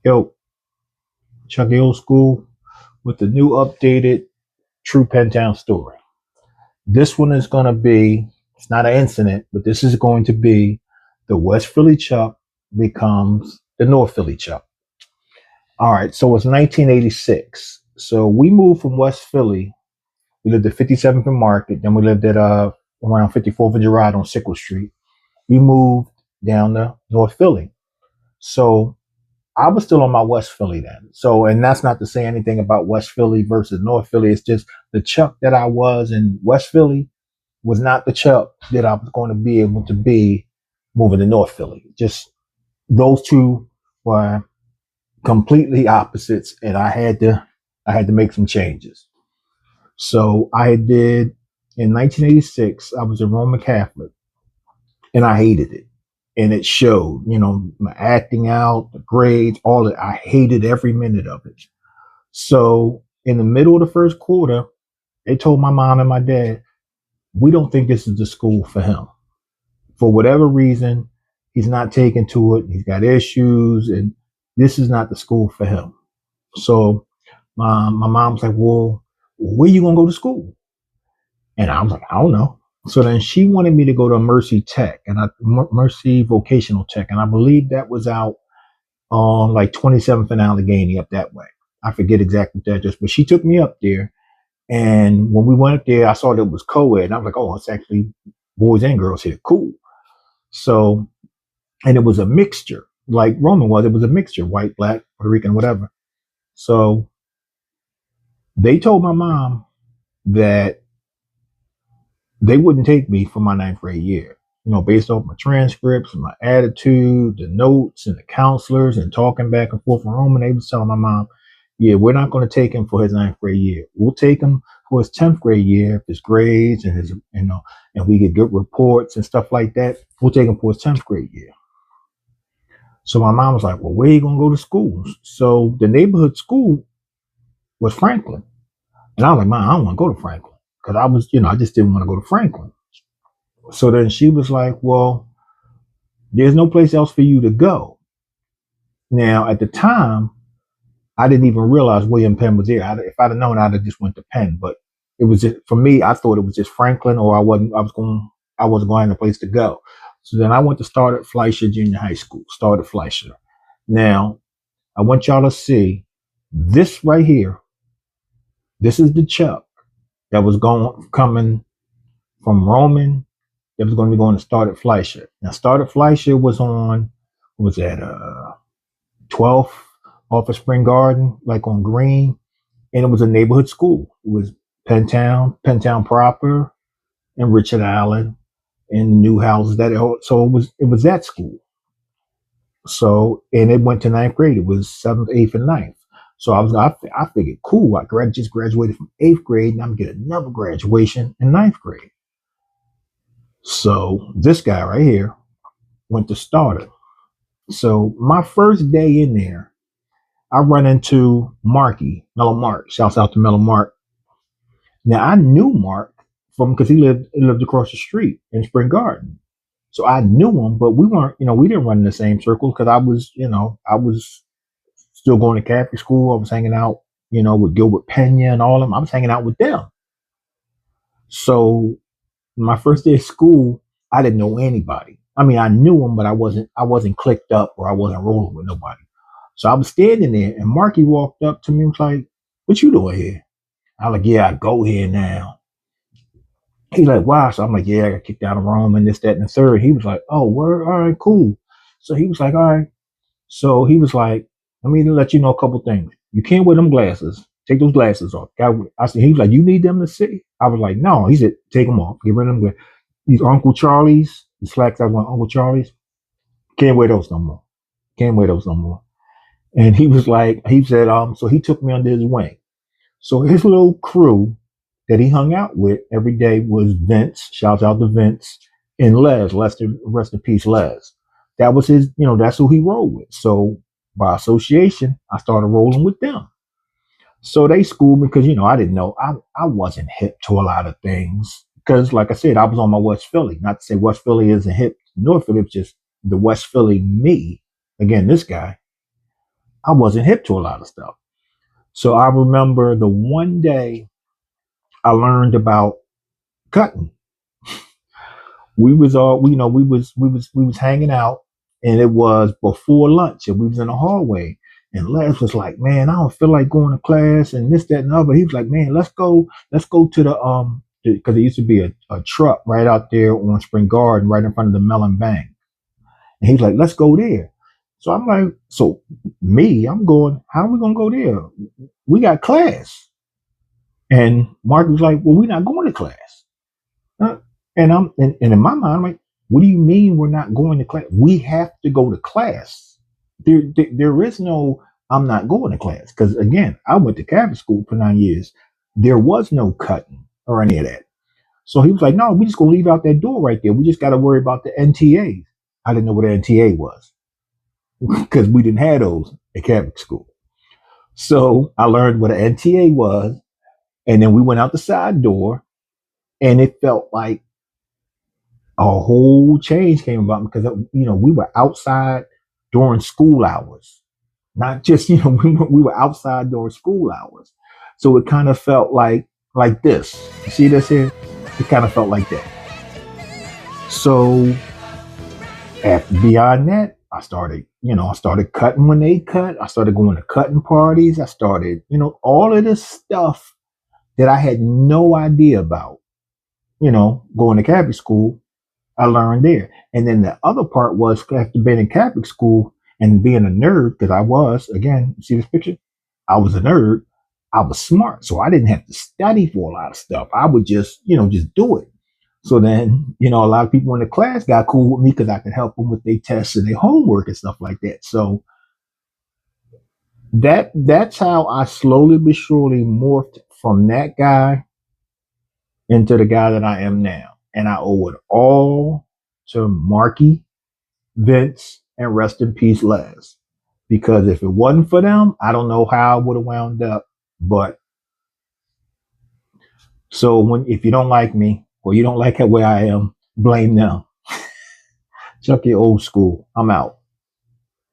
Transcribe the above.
Yo, Chucky Old School with the new updated True Pentown story. This one is going to be, it's not an incident, but this is going to be the West Philly Chuck becomes the North Philly Chuck. All right, so it's 1986. So we moved from West Philly. We lived at 57th and Market. Then we lived at around 54th and Girard on Sickle Street. We moved down to North Philly. So I was still on my West Philly then. So, and that's not to say anything about West Philly versus North Philly. It's just the Chuck that I was in West Philly was not the Chuck that I was going to be able to be moving to North Philly. Just those two were completely opposites, and I had to make some changes. So I did in 1986. I was a Roman Catholic, and I hated it. And it showed, my acting out, the grades, all that. I hated every minute of it. So in the middle of the first quarter, they told my mom and my dad, we don't think this is the school for him. For whatever reason, he's not taken to it. He's got issues, and this is not the school for him. So my mom's like, well, where you going to go to school? And I was like, I don't know. So then she wanted me to go to Mercy Tech Mercy Vocational Tech, and I believe that was out on like 27th and Allegheny up that way. I forget exactly what that is, but she took me up there. And when we went up there, I saw that it was co-ed, and I was like, oh, it's actually boys and girls here. Cool. So, and it was a mixture, like Roman was. It was a mixture, white, black, Puerto Rican, whatever. So they told my mom that they wouldn't take me for my ninth grade year. Based off my transcripts and my attitude, the notes and the counselors and talking back and forth from Roman, they was telling my mom, yeah, we're not going to take him for his ninth grade year. We'll take him for his 10th grade year, if his grades and and we get good reports and stuff like that. We'll take him for his 10th grade year. So my mom was like, well, where are you going to go to school? So the neighborhood school was Franklin. And I was like, Mom, I don't want to go to Franklin. Because I just didn't want to go to Franklin. So then she was like, well, there's no place else for you to go. Now, at the time, I didn't even realize William Penn was there. If I'd have known, I'd have just went to Penn. But it was just, for me, I thought it was just Franklin, or I wasn't going to have a place to go. So then I went to start at Fleischer Junior High School, started Fleischer. Now, I want y'all to see this right here. This is the Chuck that was coming from Roman, that was going to be going to start at Fleischer. Now, start at Fleischer was on, what was that, 12th off of Spring Garden, like on Green, and it was a neighborhood school. It was Pentown proper, and Richard Allen, and the new houses so it was that school. So, and it went to ninth grade. It was seventh, eighth, and ninth. So I figured, cool. I just graduated from eighth grade, and I'm gonna get another graduation in ninth grade. So this guy right here went to starter. So my first day in there, I run into Marky, Mellow Mark. Shouts out to Mellow Mark. Now I knew Mark because he lived across the street in Spring Garden. So I knew him, but we weren't, we didn't run in the same circle because I was still going to Catholic school. I was hanging out, with Gilbert Pena and all of them. I was hanging out with them. So my first day of school, I didn't know anybody. I mean, I knew them, but I wasn't clicked up, or I wasn't rolling with nobody. So I was standing there, and Marky walked up to me and was like, what you doing here? I was like, yeah, I go here now. He's like, wow. So I'm like, yeah, I got kicked out of Rome and this, that, and the third. He was like, oh, word, all right, cool. So he was like, all right. So he was like, let me let you know a couple things. You can't wear them glasses. Take those glasses off. I said, he was like, you need them to see? I was like, no. He said, take them off. Get rid of them. These Uncle Charlie's, the slacks I want Uncle Charlie's, can't wear those no more. Can't wear those no more. And he was like, he said, so he took me under his wing. So his little crew that he hung out with every day was Vince, shouts out to Vince, and Les, rest in peace, Les. That was his, that's who he rolled with. So by association, I started rolling with them. So they schooled me because, I didn't know. I wasn't hip to a lot of things because, like I said, I was on my West Philly. Not to say West Philly isn't hip to North Philly, it's just the West Philly me, again, this guy, I wasn't hip to a lot of stuff. So I remember the one day I learned about cutting. We was all, you know, we was hanging out, and it was before lunch, and we was in the hallway. And Les was like, "Man, I don't feel like going to class," and this, that, and the other. He was like, "Man, let's go to the because there used to be a truck right out there on Spring Garden, right in front of the Melon Bank." And he's like, "Let's go there." So I'm like, so me, I'm going, how are we gonna go there? We got class. And Mark was like, "Well, we're not going to class." Uh, and in my mind, I'm like, "What do you mean we're not going to class? We have to go to class. There is no I'm not going to class." Because again, I went to Catholic school for 9 years. There was no cutting or any of that. So he was like, "No, we just gonna leave out that door right there. We just got to worry about the NTA." I didn't know what an NTA was because we didn't have those at Catholic school. So I learned what an NTA was, and then we went out the side door, and it felt like a whole change came about because we were outside during school hours, not just we were outside during school hours, so it kind of felt like this. You see this here? It kind of felt like that. So beyond that, I started cutting when they cut. I started going to cutting parties. I started, all of this stuff that I had no idea about. Going to Catholic school, I learned there. And then the other part was after being in Catholic school and being a nerd, because I was, again, see this picture? I was a nerd. I was smart. So I didn't have to study for a lot of stuff. I would just do it. So then, a lot of people in the class got cool with me because I could help them with their tests and their homework and stuff like that. So that's how I slowly but surely morphed from that guy into the guy that I am now. And I owe it all to Marky, Vince, and rest in peace, Les. Because if it wasn't for them, I don't know how I would have wound up. But so if you don't like me or you don't like where I am, blame them. Chuck your old school. I'm out.